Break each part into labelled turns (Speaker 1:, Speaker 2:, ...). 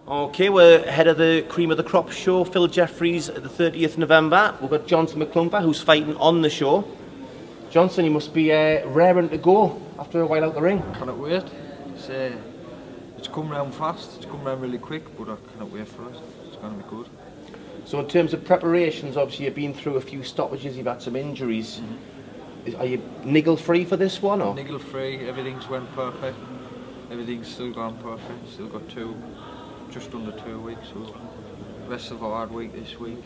Speaker 1: Okay, we're ahead of the cream of the crop show, Phil Jeffries at the 30th November. We've got Jonson Mcclumpha, who's fighting on the show. Jonson, you must be raring to go after a while out the ring.
Speaker 2: Cannot wait. It's come round fast, it's come round really quick, but I cannot wait for it. It's going to be good.
Speaker 1: So in terms of preparations, obviously you've been through a few stoppages, you've had some injuries. Are you niggle-free for this one? Or?
Speaker 2: Niggle-free, everything's went perfect. Everything's still gone perfect. Still got just under 2 weeks. So rest of a hard week this week.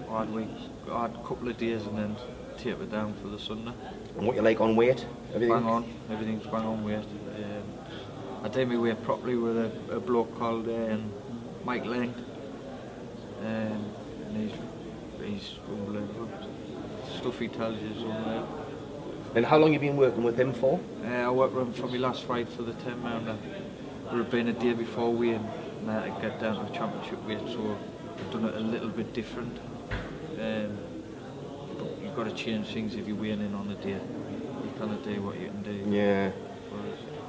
Speaker 2: Hard couple of days and then taper down for the Sunday.
Speaker 1: And what you like on weight? Everything?
Speaker 2: Bang on. Everything's bang on weight. I did my weight properly with a bloke called Mike Lang. And he's unbelievable. Stuff he tells you is unreal.
Speaker 1: And how long have you been working with him for?
Speaker 2: I worked with him for my last fight for the 10 pounder. It would have been a day before weigh-in and I had to get down to championship weight, so I've done it a little bit different. But you've got to change things if you're weighing in on the day. You can't do what you can do.
Speaker 1: Yeah.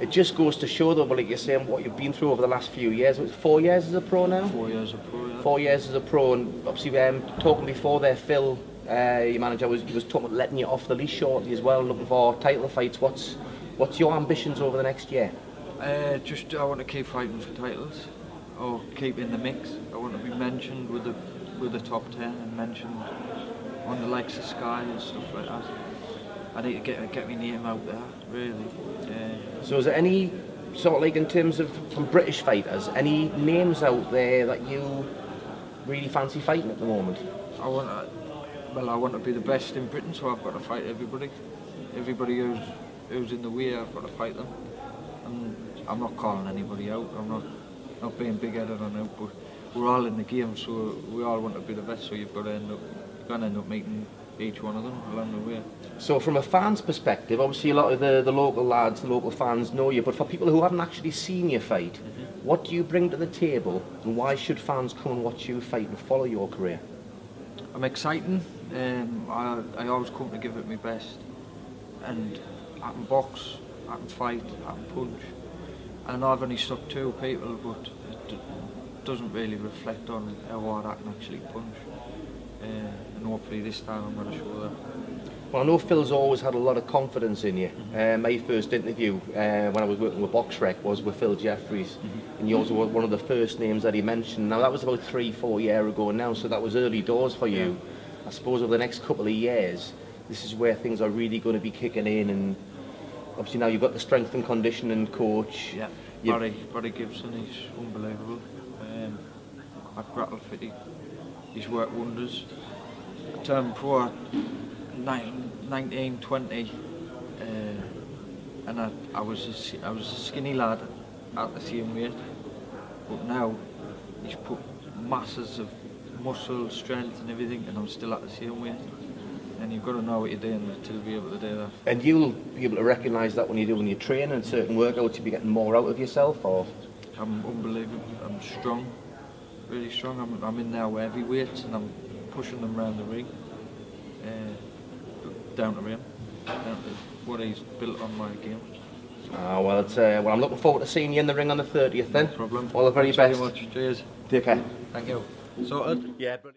Speaker 1: It just goes to show though, like you're saying, what you've been through over the last few years. It's 4 years as a pro now?
Speaker 2: 4 years as a pro, yeah.
Speaker 1: 4 years as a pro, and obviously talking before there, Phil, your manager, he was talking about letting you off the leash shortly as well, looking for title fights. What's your ambitions over the next year?
Speaker 2: I want to keep fighting for titles, or keep in the mix. I want to be mentioned with the top 10 and mentioned on the likes of Sky and stuff like that. I need to get my name out there, really.
Speaker 1: So is there any, sort of like in terms of from British fighters, any names out there that you really fancy fighting at the moment?
Speaker 2: I want to be the best in Britain, so I've got to fight everybody. Everybody who's in the way, I've got to fight them. And I'm not calling anybody out. I'm not being big-headed on it, but we're all in the game, so we all want to be the best. So you've got to end up meeting each one of them along the way.
Speaker 1: So from a fan's perspective, obviously a lot of the local lads, the local fans know you, but for people who haven't actually seen you fight, what do you bring to the table, and why should fans come and watch you fight and follow your career?
Speaker 2: I'm exciting. I always come to give it my best, and I can box, I can fight, I can punch. I know I've only struck 2 people, but it doesn't really reflect on how hard I can actually punch. And hopefully this time I'm going to show that.
Speaker 1: Well, I know Phil's always had a lot of confidence in you. My first interview when I was working with BoxRec was with Phil Jeffries, and you also were one of the first names that he mentioned. Now that was about 3-4 years ago now, so that was early doors for you. I suppose over the next couple of years, this is where things are really going to be kicking in, and obviously now you've got the strength and conditioning coach.
Speaker 2: Yeah, Barry Gibson, he's unbelievable. At Brattleford, he's worked wonders. I turned pro at 19, 20, and I was a skinny lad at the same weight, but now he's put masses of muscle, strength and everything, and I'm still at the same weight. And you've got to know what you're doing to be able to do that.
Speaker 1: And you'll be able to recognise that when you train and certain workouts, you'll be getting more out of yourself, or?
Speaker 2: I'm unbelievable. I'm strong, really strong. I'm in now heavyweights and I'm pushing them around the ring, down to him, down to what he's built on my game.
Speaker 1: Well, I'm looking forward to seeing you in the ring on the 30th then.
Speaker 2: No problem.
Speaker 1: All the very
Speaker 2: Thanks
Speaker 1: best.
Speaker 2: very much. Cheers.
Speaker 1: Take care.
Speaker 2: Thank you. Sorted?
Speaker 1: Yeah, brilliant.